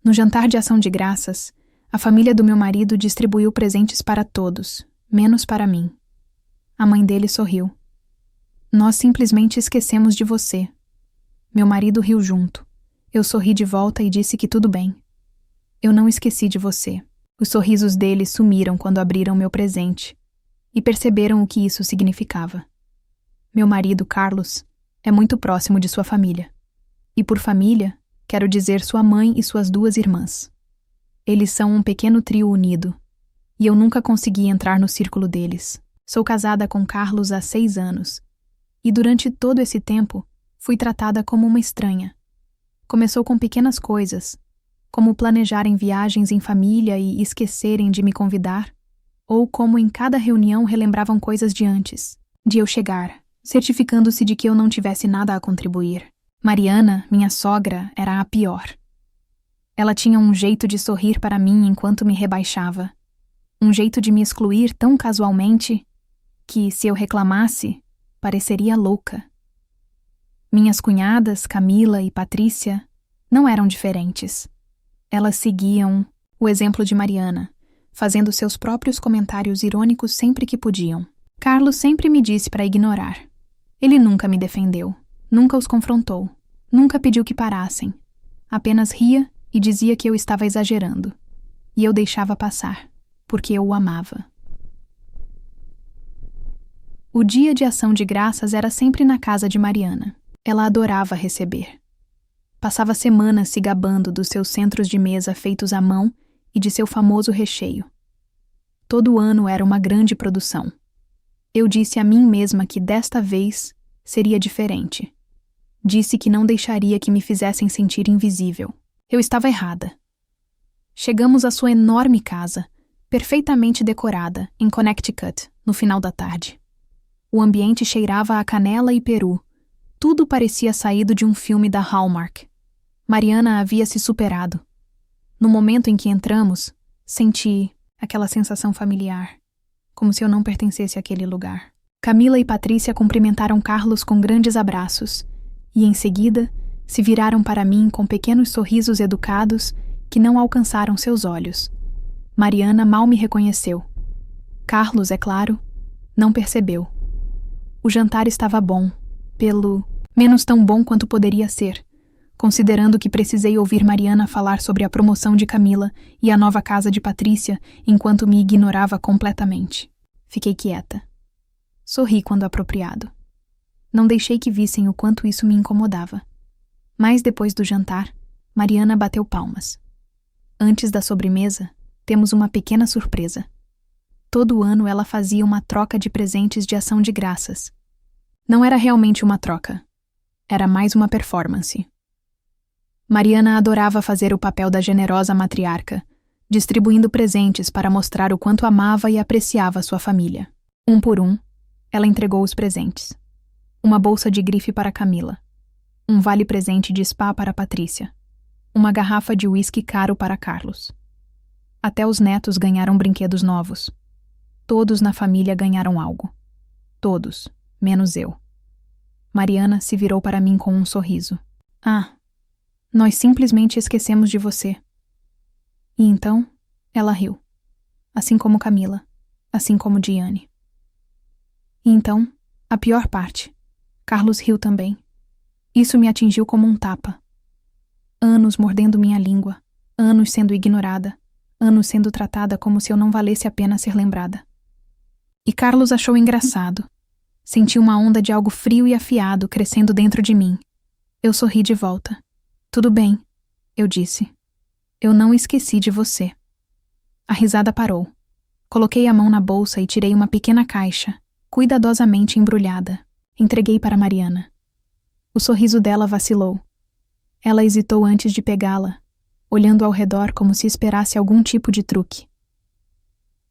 No jantar de ação de graças, a família do meu marido distribuiu presentes para todos, menos para mim. A mãe dele sorriu. Nós simplesmente esquecemos de você. Meu marido riu junto. Eu sorri de volta e disse que tudo bem. Eu não esqueci de você. Os sorrisos dele sumiram quando abriram meu presente e perceberam o que isso significava. Meu marido, Carlos, é muito próximo de sua família. E por família, quero dizer sua mãe e suas 2 irmãs. Eles são um pequeno trio unido, e eu nunca consegui entrar no círculo deles. Sou casada com Carlos há 6 anos, e durante todo esse tempo, fui tratada como uma estranha. Começou com pequenas coisas, como planejarem viagens em família e esquecerem de me convidar, ou como em cada reunião relembravam coisas de antes, de eu chegar, certificando-se de que eu não tivesse nada a contribuir. Mariana, minha sogra, era a pior. Ela tinha um jeito de sorrir para mim enquanto me rebaixava, um jeito de me excluir tão casualmente que, se eu reclamasse, pareceria louca. Minhas cunhadas, Camila e Patrícia, não eram diferentes. Elas seguiam o exemplo de Mariana, fazendo seus próprios comentários irônicos sempre que podiam. Carlos sempre me disse para ignorar. Ele nunca me defendeu, nunca os confrontou, nunca pediu que parassem. Apenas ria e dizia que eu estava exagerando. E eu deixava passar, porque eu o amava. O dia de ação de graças era sempre na casa de Mariana. Ela adorava receber. Passava semanas se gabando dos seus centros de mesa feitos à mão e de seu famoso recheio. Todo ano era uma grande produção. Eu disse a mim mesma que desta vez seria diferente. Disse que não deixaria que me fizessem sentir invisível. Eu estava errada. Chegamos à sua enorme casa, perfeitamente decorada, em Connecticut, no final da tarde. O ambiente cheirava a canela e peru. Tudo parecia saído de um filme da Hallmark. Mariana havia se superado. No momento em que entramos, senti aquela sensação familiar, como se eu não pertencesse àquele lugar. Camila e Patrícia cumprimentaram Carlos com grandes abraços, e em seguida se viraram para mim com pequenos sorrisos educados que não alcançaram seus olhos. Mariana mal me reconheceu. Carlos, é claro, não percebeu. O jantar estava bom, menos tão bom quanto poderia ser, considerando que precisei ouvir Mariana falar sobre a promoção de Camila e a nova casa de Patrícia enquanto me ignorava completamente. Fiquei quieta. Sorri quando apropriado. Não deixei que vissem o quanto isso me incomodava. Mas depois do jantar, Mariana bateu palmas. Antes da sobremesa, temos uma pequena surpresa. Todo ano ela fazia uma troca de presentes de ação de graças. Não era realmente uma troca. Era mais uma performance. Mariana adorava fazer o papel da generosa matriarca, distribuindo presentes para mostrar o quanto amava e apreciava sua família. Um por um, ela entregou os presentes. Uma bolsa de grife para Camila. Um vale-presente de spa para Patrícia. Uma garrafa de uísque caro para Carlos. Até os netos ganharam brinquedos novos. Todos na família ganharam algo. Todos, menos eu. Mariana se virou para mim com um sorriso. Ah, nós simplesmente esquecemos de você. E então, ela riu. Assim como Camila. Assim como Diane. E então, a pior parte. Carlos riu também. Isso me atingiu como um tapa. Anos mordendo minha língua. Anos sendo ignorada. Anos sendo tratada como se eu não valesse a pena ser lembrada. E Carlos achou engraçado. Senti uma onda de algo frio e afiado crescendo dentro de mim. Eu sorri de volta. Tudo bem, eu disse. Eu não esqueci de você. A risada parou. Coloquei a mão na bolsa e tirei uma pequena caixa, cuidadosamente embrulhada. Entreguei para Mariana. O sorriso dela vacilou. Ela hesitou antes de pegá-la, olhando ao redor como se esperasse algum tipo de truque.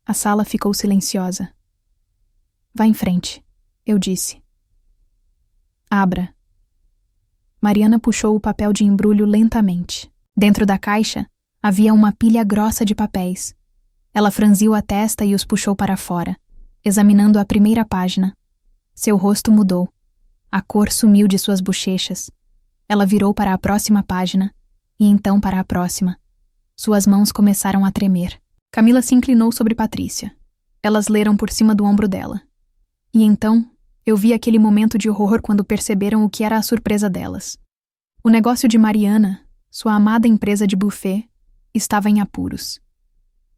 A sala ficou silenciosa. Vá em frente, eu disse. Abra. Mariana puxou o papel de embrulho lentamente. Dentro da caixa, havia uma pilha grossa de papéis. Ela franziu a testa e os puxou para fora, examinando a primeira página. Seu rosto mudou. A cor sumiu de suas bochechas. Ela virou para a próxima página, e então para a próxima, Suas mãos começaram a tremer. Camila se inclinou sobre Patrícia. Elas leram por cima do ombro dela. E então, eu vi aquele momento de horror quando perceberam o que era a surpresa delas. O negócio de Mariana, sua amada empresa de buffet, estava em apuros.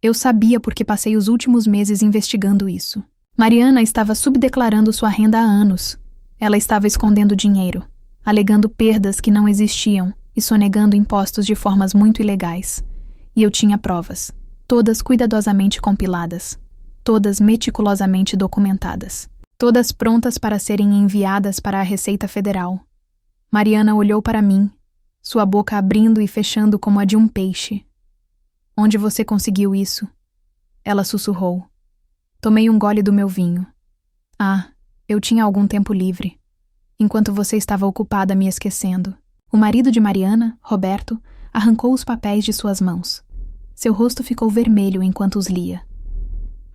Eu sabia porque passei os últimos meses investigando isso. Mariana estava subdeclarando sua renda há anos. Ela estava escondendo dinheiro, alegando perdas que não existiam e sonegando impostos de formas muito ilegais. E eu tinha provas, todas cuidadosamente compiladas, todas meticulosamente documentadas, todas prontas para serem enviadas para a Receita Federal. Mariana olhou para mim, sua boca abrindo e fechando como a de um peixe. "Onde você conseguiu isso?" Ela sussurrou. Tomei um gole do meu vinho. "Ah, eu tinha algum tempo livre, enquanto você estava ocupada me esquecendo." O marido de Mariana, Roberto, arrancou os papéis de suas mãos. Seu rosto ficou vermelho enquanto os lia.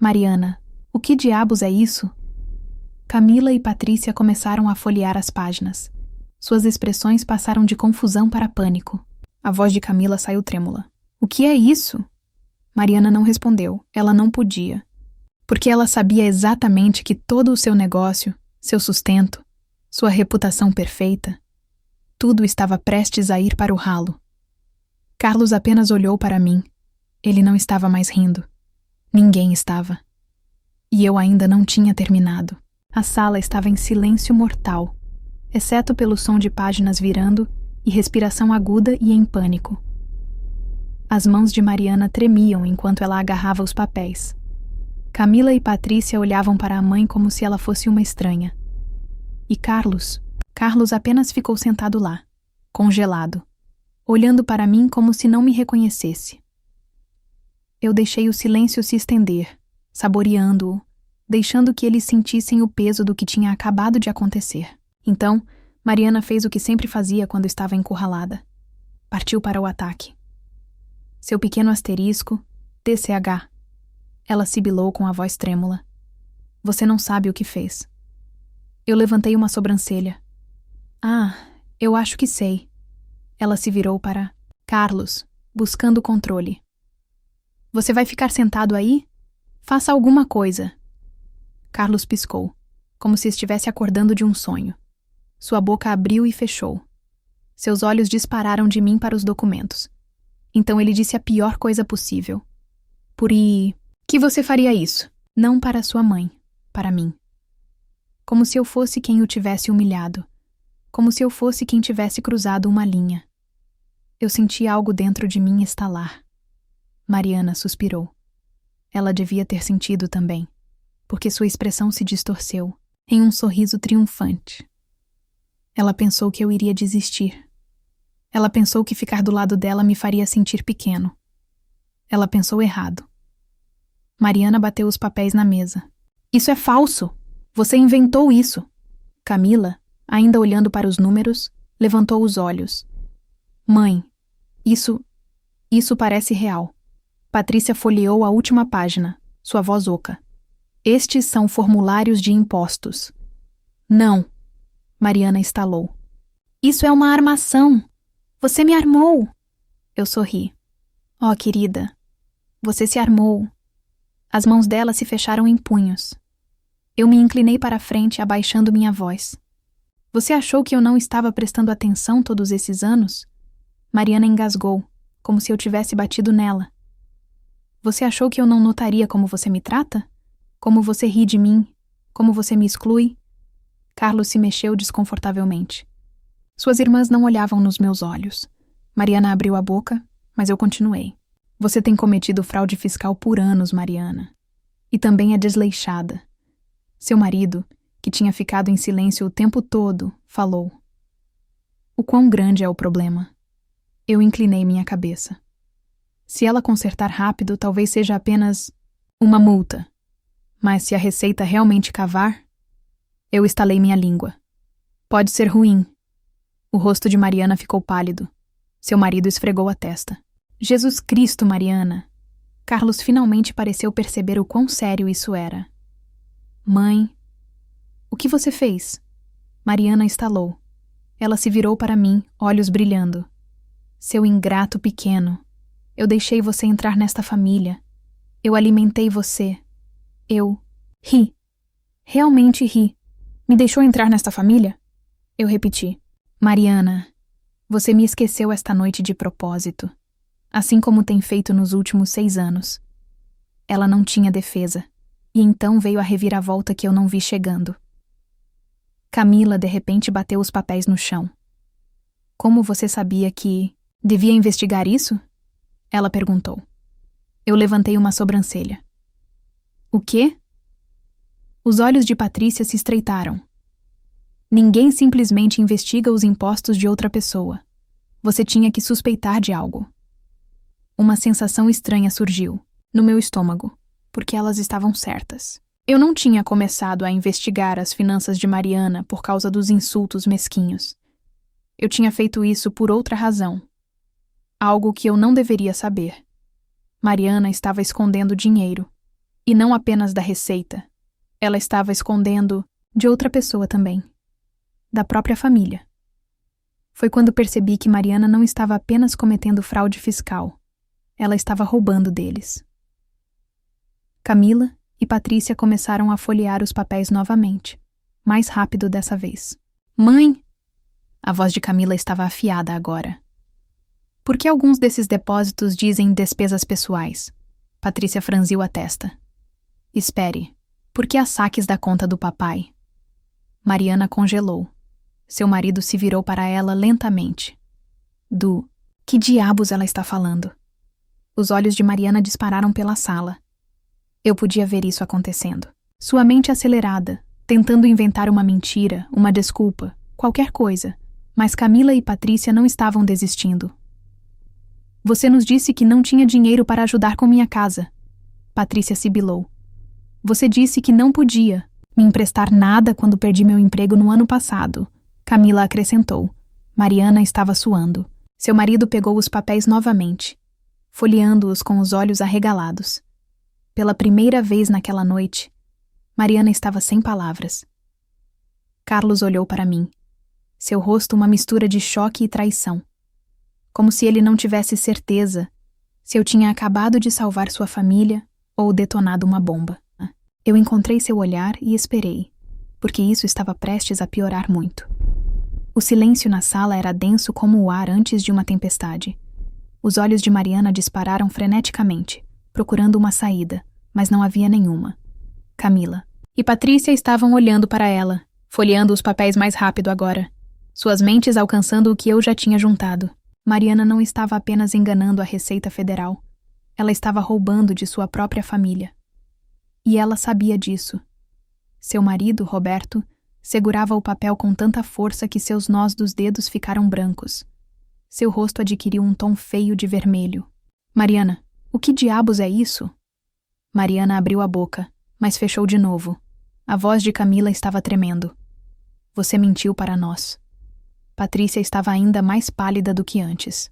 "Mariana, o que diabos é isso?" Camila e Patrícia começaram a folhear as páginas. Suas expressões passaram de confusão para pânico. A voz de Camila saiu trêmula. "O que é isso?" Mariana não respondeu. Ela não podia. Porque ela sabia exatamente que todo o seu negócio, seu sustento, sua reputação perfeita, tudo estava prestes a ir para o ralo. Carlos apenas olhou para mim. Ele não estava mais rindo. Ninguém estava. E eu ainda não tinha terminado. A sala estava em silêncio mortal, exceto pelo som de páginas virando e respiração aguda e em pânico. As mãos de Mariana tremiam enquanto ela agarrava os papéis. Camila e Patrícia olhavam para a mãe como se ela fosse uma estranha. E Carlos apenas ficou sentado lá, congelado, olhando para mim como se não me reconhecesse. Eu deixei o silêncio se estender, saboreando-o, deixando que eles sentissem o peso do que tinha acabado de acontecer. Então, Mariana fez o que sempre fazia quando estava encurralada. Partiu para o ataque. Seu pequeno asterisco, TCH. Ela sibilou com a voz trêmula. "Você não sabe o que fez." Eu levantei uma sobrancelha. "Ah, eu acho que sei." Ela se virou para Carlos, buscando controle. "Você vai ficar sentado aí? Faça alguma coisa." Carlos piscou, como se estivesse acordando de um sonho. Sua boca abriu e fechou. Seus olhos dispararam de mim para os documentos. Então ele disse a pior coisa possível. Que você faria isso? Não para sua mãe, para mim. Como se eu fosse quem o tivesse humilhado. Como se eu fosse quem tivesse cruzado uma linha. Eu senti algo dentro de mim estalar. Mariana suspirou. Ela devia ter sentido também, porque sua expressão se distorceu em um sorriso triunfante. Ela pensou que eu iria desistir. Ela pensou que ficar do lado dela me faria sentir pequeno. Ela pensou errado. Mariana bateu os papéis na mesa. "Isso é falso! Você inventou isso!" Camila, ainda olhando para os números, levantou os olhos. "Mãe, isso parece real." Patrícia folheou a última página, sua voz oca. "Estes são formulários de impostos." "Não!" Mariana estalou. "Isso é uma armação! Você me armou!" Eu sorri. "Oh, querida, você se armou." As mãos dela se fecharam em punhos. Eu me inclinei para a frente, abaixando minha voz. "Você achou que eu não estava prestando atenção todos esses anos?" Mariana engasgou, como se eu tivesse batido nela. "Você achou que eu não notaria como você me trata? Como você ri de mim? Como você me exclui?" Carlos se mexeu desconfortavelmente. Suas irmãs não olhavam nos meus olhos. Mariana abriu a boca, mas eu continuei. "Você tem cometido fraude fiscal por anos, Mariana. E também é desleixada." Seu marido, que tinha ficado em silêncio o tempo todo, falou. "O quão grande é o problema?" Eu inclinei minha cabeça. "Se ela consertar rápido, talvez seja apenas uma multa. Mas se a Receita realmente cavar..." Eu estalei minha língua. "Pode ser ruim." O rosto de Mariana ficou pálido. Seu marido esfregou a testa. "Jesus Cristo, Mariana!" Carlos finalmente pareceu perceber o quão sério isso era. "Mãe, o que você fez?" Mariana estalou. Ela se virou para mim, olhos brilhando. "Seu ingrato pequeno." Eu deixei você entrar nesta família. Eu alimentei você. Eu ri. Realmente ri. Me deixou entrar nesta família? Eu repeti. Mariana, você me esqueceu esta noite de propósito, assim como tem feito nos últimos 6 anos. Ela não tinha defesa, e então veio a reviravolta que eu não vi chegando. Camila de repente bateu os papéis no chão. Como você sabia que devia investigar isso? Ela perguntou. Eu levantei uma sobrancelha. O quê? Os olhos de Patrícia se estreitaram. Ninguém simplesmente investiga os impostos de outra pessoa. Você tinha que suspeitar de algo. Uma sensação estranha surgiu no meu estômago, porque elas estavam certas. Eu não tinha começado a investigar as finanças de Mariana por causa dos insultos mesquinhos. Eu tinha feito isso por outra razão. Algo que eu não deveria saber. Mariana estava escondendo dinheiro. E não apenas da receita. Ela estava escondendo de outra pessoa também. Da própria família. Foi quando percebi que Mariana não estava apenas cometendo fraude fiscal. Ela estava roubando deles. Camila e Patrícia começaram a folhear os papéis novamente, mais rápido dessa vez. Mãe! A voz de Camila estava afiada agora. Por que alguns desses depósitos dizem despesas pessoais? Patrícia franziu a testa. Espere, por que há saques da conta do papai? Mariana congelou. Seu marido se virou para ela lentamente. Que diabos ela está falando? Os olhos de Mariana dispararam pela sala. Eu podia ver isso acontecendo. Sua mente acelerada, tentando inventar uma mentira, uma desculpa, qualquer coisa. Mas Camila e Patrícia não estavam desistindo. Você nos disse que não tinha dinheiro para ajudar com minha casa. Patrícia sibilou. Você disse que não podia me emprestar nada quando perdi meu emprego no ano passado. Camila acrescentou. Mariana estava suando. Seu marido pegou os papéis novamente, folheando-os com os olhos arregalados. Pela primeira vez naquela noite, Mariana estava sem palavras. Carlos olhou para mim. Seu rosto uma mistura de choque e traição. Como se ele não tivesse certeza se eu tinha acabado de salvar sua família ou detonado uma bomba. Eu encontrei seu olhar e esperei, porque isso estava prestes a piorar muito. O silêncio na sala era denso como o ar antes de uma tempestade. Os olhos de Mariana dispararam freneticamente, procurando uma saída, mas não havia nenhuma. Camila e Patrícia estavam olhando para ela, folheando os papéis mais rápido agora, suas mentes alcançando o que eu já tinha juntado. Mariana não estava apenas enganando a Receita Federal. Ela estava roubando de sua própria família. E ela sabia disso. Seu marido, Roberto, segurava o papel com tanta força que seus nós dos dedos ficaram brancos. Seu rosto adquiriu um tom feio de vermelho. Mariana, o que diabos é isso? Mariana abriu a boca, mas fechou de novo. A voz de Camila estava tremendo. Você mentiu para nós. Patrícia estava ainda mais pálida do que antes.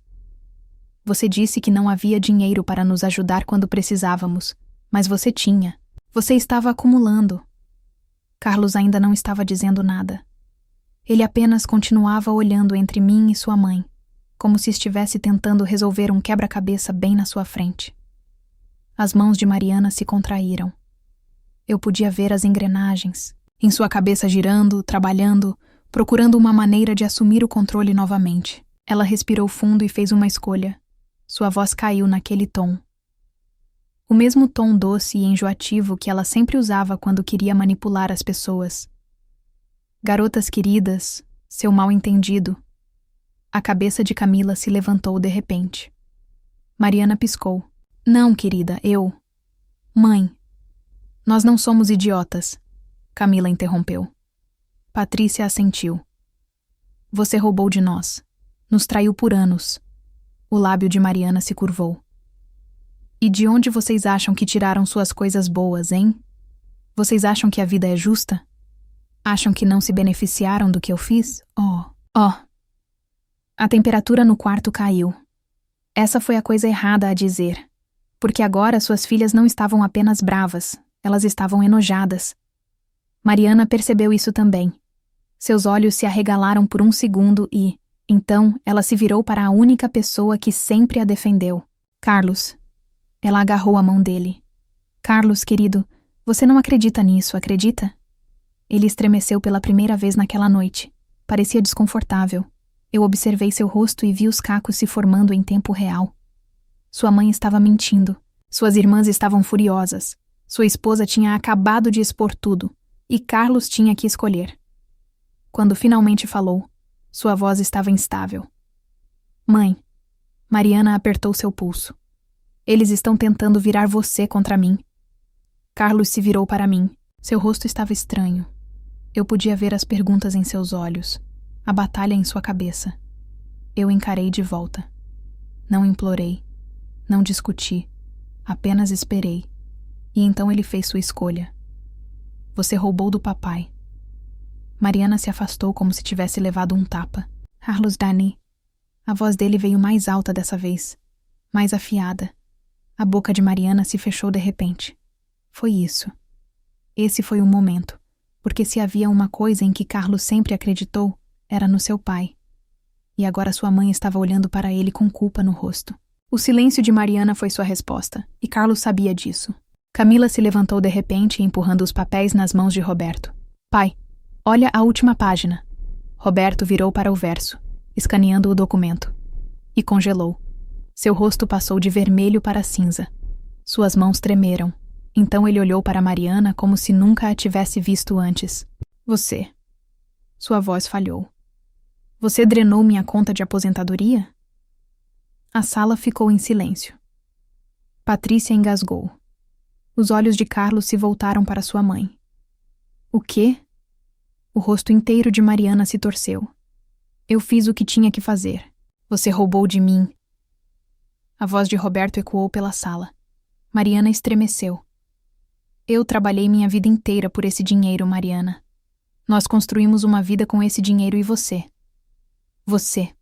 Você disse que não havia dinheiro para nos ajudar quando precisávamos, mas você tinha. Você estava acumulando. Carlos ainda não estava dizendo nada. Ele apenas continuava olhando entre mim e sua mãe, como se estivesse tentando resolver um quebra-cabeça bem na sua frente. As mãos de Mariana se contraíram. Eu podia ver as engrenagens, em sua cabeça girando, trabalhando, procurando uma maneira de assumir o controle novamente. Ela respirou fundo e fez uma escolha. Sua voz caiu naquele tom. O mesmo tom doce e enjoativo que ela sempre usava quando queria manipular as pessoas. Garotas queridas, seu mal-entendido. A cabeça de Camila se levantou de repente. Mariana piscou. Não, querida, eu... Mãe, nós não somos idiotas, Camila interrompeu. Patrícia assentiu. Você roubou de nós. Nos traiu por anos. O lábio de Mariana se curvou. E de onde vocês acham que tiraram suas coisas boas, hein? Vocês acham que a vida é justa? Acham que não se beneficiaram do que eu fiz? Oh. A temperatura no quarto caiu. Essa foi a coisa errada a dizer. Porque agora suas filhas não estavam apenas bravas, elas estavam enojadas. Mariana percebeu isso também. Seus olhos se arregalaram por um segundo e, então, ela se virou para a única pessoa que sempre a defendeu. Carlos. Ela agarrou a mão dele. Carlos, querido, você não acredita nisso, acredita? Ele estremeceu pela primeira vez naquela noite. Parecia desconfortável. Eu observei seu rosto e vi os cacos se formando em tempo real. Sua mãe estava mentindo. Suas irmãs estavam furiosas. Sua esposa tinha acabado de expor tudo. E Carlos tinha que escolher. Quando finalmente falou, sua voz estava instável. Mãe. Mariana apertou seu pulso. Eles estão tentando virar você contra mim. Carlos se virou para mim. Seu rosto estava estranho. Eu podia ver as perguntas em seus olhos, a batalha em sua cabeça. Eu encarei de volta. Não implorei, não discuti, apenas esperei. E então ele fez sua escolha. Você roubou do papai. Mariana se afastou como se tivesse levado um tapa. Carlos Dani. A voz dele veio mais alta dessa vez, mais afiada. A boca de Mariana se fechou de repente. Foi isso. Esse foi o momento, porque se havia uma coisa em que Carlos sempre acreditou, era no seu pai. E agora sua mãe estava olhando para ele com culpa no rosto. O silêncio de Mariana foi sua resposta, e Carlos sabia disso. Camila se levantou de repente, empurrando os papéis nas mãos de Roberto. Pai, olha a última página. Roberto virou para o verso, escaneando o documento. E congelou. Seu rosto passou de vermelho para cinza. Suas mãos tremeram. Então ele olhou para Mariana como se nunca a tivesse visto antes. Você. Sua voz falhou. Você drenou minha conta de aposentadoria? A sala ficou em silêncio. Patrícia engasgou. Os olhos de Carlos se voltaram para sua mãe. O quê? O rosto inteiro de Mariana se torceu. Eu fiz o que tinha que fazer. Você roubou de mim. A voz de Roberto ecoou pela sala. Mariana estremeceu. Eu trabalhei minha vida inteira por esse dinheiro, Mariana. Nós construímos uma vida com esse dinheiro e você. Você.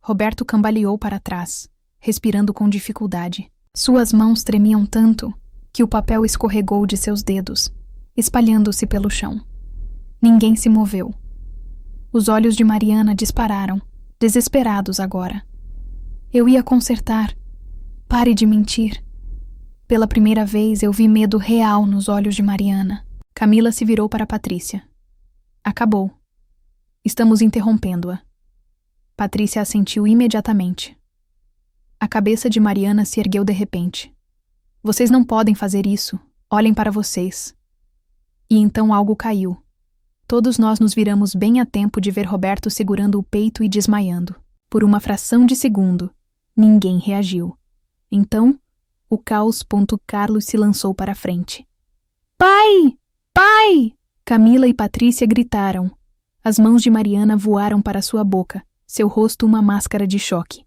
Roberto cambaleou para trás, respirando com dificuldade. Suas mãos tremiam tanto que o papel escorregou de seus dedos, espalhando-se pelo chão. Ninguém se moveu. Os olhos de Mariana dispararam, desesperados agora. Eu ia consertar. Pare de mentir. Pela primeira vez eu vi medo real nos olhos de Mariana. Camila se virou para Patrícia. Acabou. Estamos interrompendo-a. Patrícia assentiu imediatamente. A cabeça de Mariana se ergueu de repente. Vocês não podem fazer isso. Olhem para vocês. E então algo caiu. Todos nós nos viramos bem a tempo de ver Roberto segurando o peito e desmaiando. Por uma fração de segundo, ninguém reagiu. Então, o caos. Carlos se lançou para a frente. Pai! Pai! Camila e Patrícia gritaram. As mãos de Mariana voaram para sua boca, seu rosto uma máscara de choque.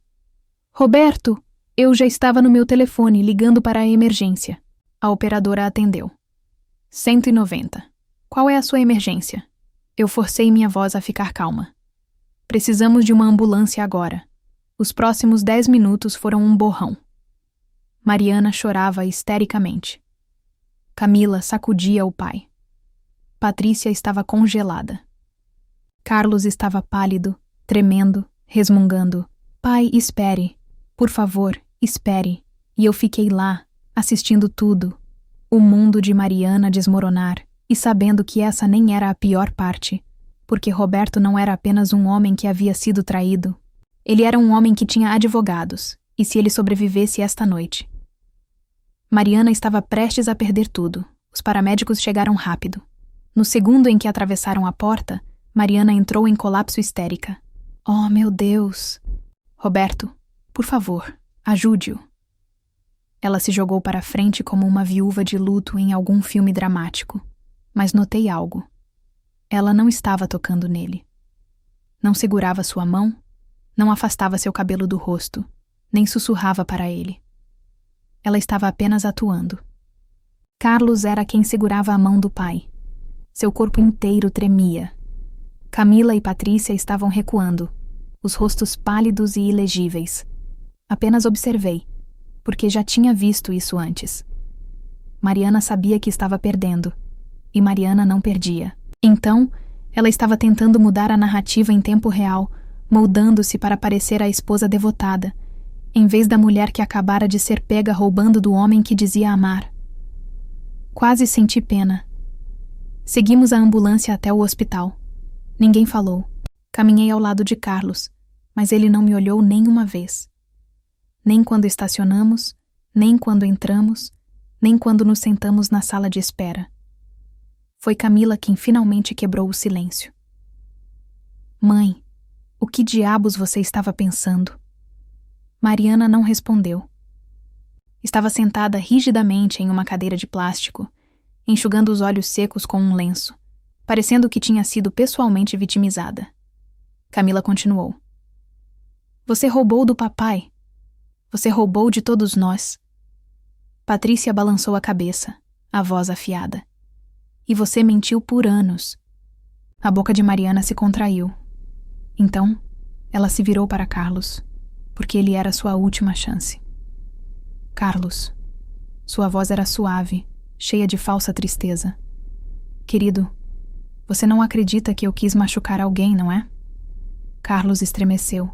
Roberto! Eu já estava no meu telefone, ligando para a emergência. A operadora atendeu. 190. Qual é a sua emergência? Eu forcei minha voz a ficar calma. Precisamos de uma ambulância agora. Os próximos 10 minutos foram um borrão. Mariana chorava histericamente. Camila sacudia o pai. Patrícia estava congelada. Carlos estava pálido, tremendo, resmungando. Pai, espere. Por favor, espere. E eu fiquei lá, assistindo tudo. O mundo de Mariana desmoronar, e sabendo que essa nem era a pior parte, porque Roberto não era apenas um homem que havia sido traído. Ele era um homem que tinha advogados, e se ele sobrevivesse esta noite. Mariana estava prestes a perder tudo. Os paramédicos chegaram rápido. No segundo em que atravessaram a porta, Mariana entrou em colapso histérica. Oh, meu Deus! Roberto, por favor, ajude-o. Ela se jogou para a frente como uma viúva de luto em algum filme dramático. Mas notei algo. Ela não estava tocando nele. Não segurava sua mão, não afastava seu cabelo do rosto, nem sussurrava para ele. Ela estava apenas atuando. Carlos era quem segurava a mão do pai. Seu corpo inteiro tremia. Camila e Patrícia estavam recuando, os rostos pálidos e ilegíveis. Apenas observei, porque já tinha visto isso antes. Mariana sabia que estava perdendo, e Mariana não perdia. Então, ela estava tentando mudar a narrativa em tempo real, moldando-se para parecer a esposa devotada, em vez da mulher que acabara de ser pega roubando do homem que dizia amar. Quase senti pena. Seguimos a ambulância até o hospital. Ninguém falou. Caminhei ao lado de Carlos, mas ele não me olhou nem uma vez. Nem quando estacionamos, nem quando entramos, nem quando nos sentamos na sala de espera. Foi Camila quem finalmente quebrou o silêncio. Mãe, o que diabos você estava pensando? Mariana não respondeu. Estava sentada rigidamente em uma cadeira de plástico, enxugando os olhos secos com um lenço, parecendo que tinha sido pessoalmente vitimizada. Camila continuou. Você roubou do papai. Você roubou de todos nós. Patrícia balançou a cabeça, a voz afiada. E você mentiu por anos. A boca de Mariana se contraiu. Então, ela se virou para Carlos, porque ele era sua última chance. Carlos. Sua voz era suave, cheia de falsa tristeza. Querido, você não acredita que eu quis machucar alguém, não é? Carlos estremeceu,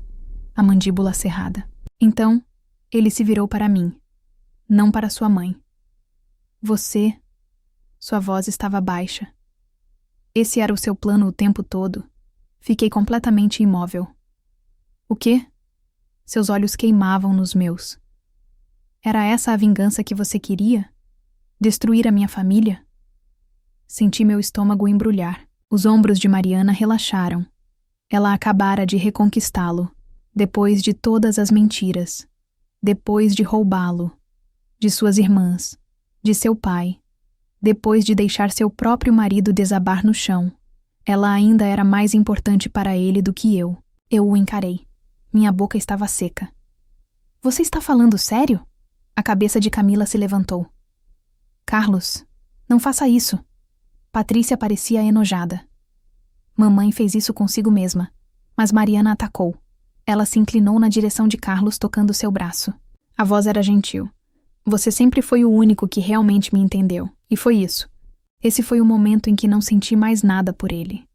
a mandíbula cerrada. Então, ele se virou para mim, não para sua mãe. Você... Sua voz estava baixa. Esse era o seu plano o tempo todo. Fiquei completamente imóvel. O quê? Seus olhos queimavam nos meus. Era essa a vingança que você queria? Destruir a minha família? Senti meu estômago embrulhar. Os ombros de Mariana relaxaram. Ela acabara de reconquistá-lo, depois de todas as mentiras, depois de roubá-lo, de suas irmãs, de seu pai, depois de deixar seu próprio marido desabar no chão. Ela ainda era mais importante para ele do que eu. Eu o encarei. Minha boca estava seca. Você está falando sério? A cabeça de Camila se levantou. Carlos, não faça isso. Patrícia parecia enojada. Mamãe fez isso consigo mesma, mas Mariana atacou. Ela se inclinou na direção de Carlos, tocando seu braço. A voz era gentil. Você sempre foi o único que realmente me entendeu, e foi isso. Esse foi o momento em que não senti mais nada por ele.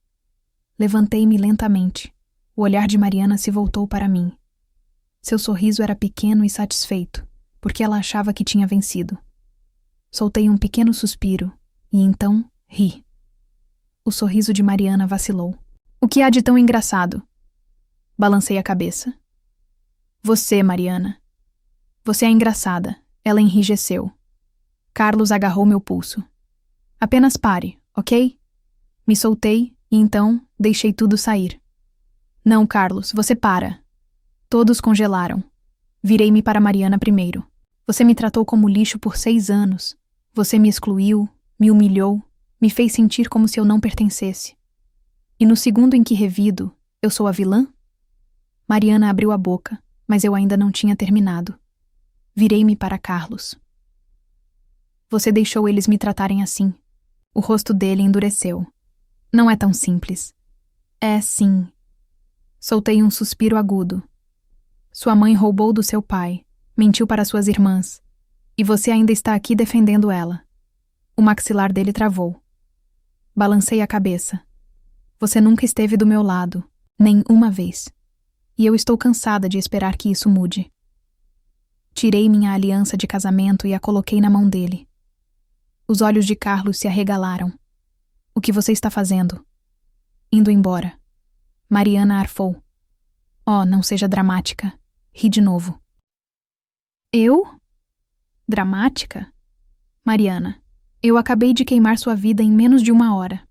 Levantei-me lentamente. O olhar de Mariana se voltou para mim. Seu sorriso era pequeno e satisfeito, porque ela achava que tinha vencido. Soltei um pequeno suspiro, e então ri. O sorriso de Mariana vacilou. O que há de tão engraçado? Balancei a cabeça. Você, Mariana. Você é engraçada. Ela enrijeceu. Carlos agarrou meu pulso. Apenas pare, ok? Me soltei e então deixei tudo sair. Não, Carlos, você para. Todos congelaram. Virei-me para Mariana primeiro. Você me tratou como lixo por 6 anos. Você me excluiu, me humilhou, me fez sentir como se eu não pertencesse. E no segundo em que revido, eu sou a vilã? Mariana abriu a boca, mas eu ainda não tinha terminado. Virei-me para Carlos. Você deixou eles me tratarem assim. O rosto dele endureceu. Não é tão simples. É sim. Soltei um suspiro agudo. Sua mãe roubou do seu pai, mentiu para suas irmãs. E você ainda está aqui defendendo ela. O maxilar dele travou. Balancei a cabeça. Você nunca esteve do meu lado, nem uma vez. E eu estou cansada de esperar que isso mude. Tirei minha aliança de casamento e a coloquei na mão dele. Os olhos de Carlos se arregalaram. O que você está fazendo? Indo embora. Mariana arfou. Oh, não seja dramática. Ri de novo. Eu? Dramática? Mariana, eu acabei de queimar sua vida em menos de 1 hora.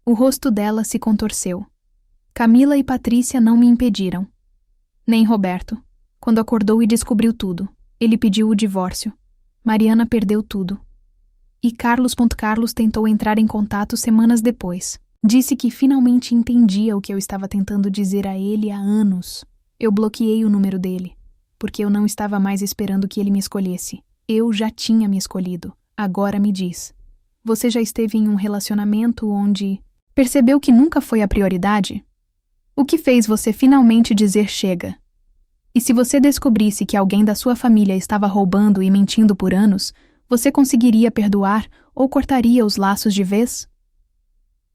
O rosto dela se contorceu. Camila e Patrícia não me impediram. Nem Roberto. Quando acordou e descobriu tudo. Ele pediu o divórcio. Mariana perdeu tudo. E Carlos tentou entrar em contato semanas depois. Disse que finalmente entendia o que eu estava tentando dizer a ele há anos. Eu bloqueei o número dele, porque eu não estava mais esperando que ele me escolhesse. Eu já tinha me escolhido. Agora me diz. Você já esteve em um relacionamento onde percebeu que nunca foi a prioridade? O que fez você finalmente dizer chega? E se você descobrisse que alguém da sua família estava roubando e mentindo por anos, você conseguiria perdoar ou cortaria os laços de vez?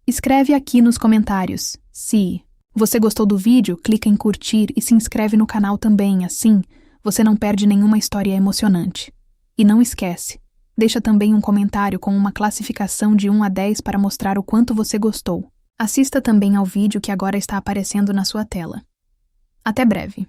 Escreve aqui nos comentários. Se você gostou do vídeo, clica em curtir e se inscreve no canal também, assim Você não perde nenhuma história emocionante. E não esquece, deixa também um comentário com uma classificação de 1 a 10 para mostrar o quanto você gostou. Assista também ao vídeo que agora está aparecendo na sua tela. Até breve!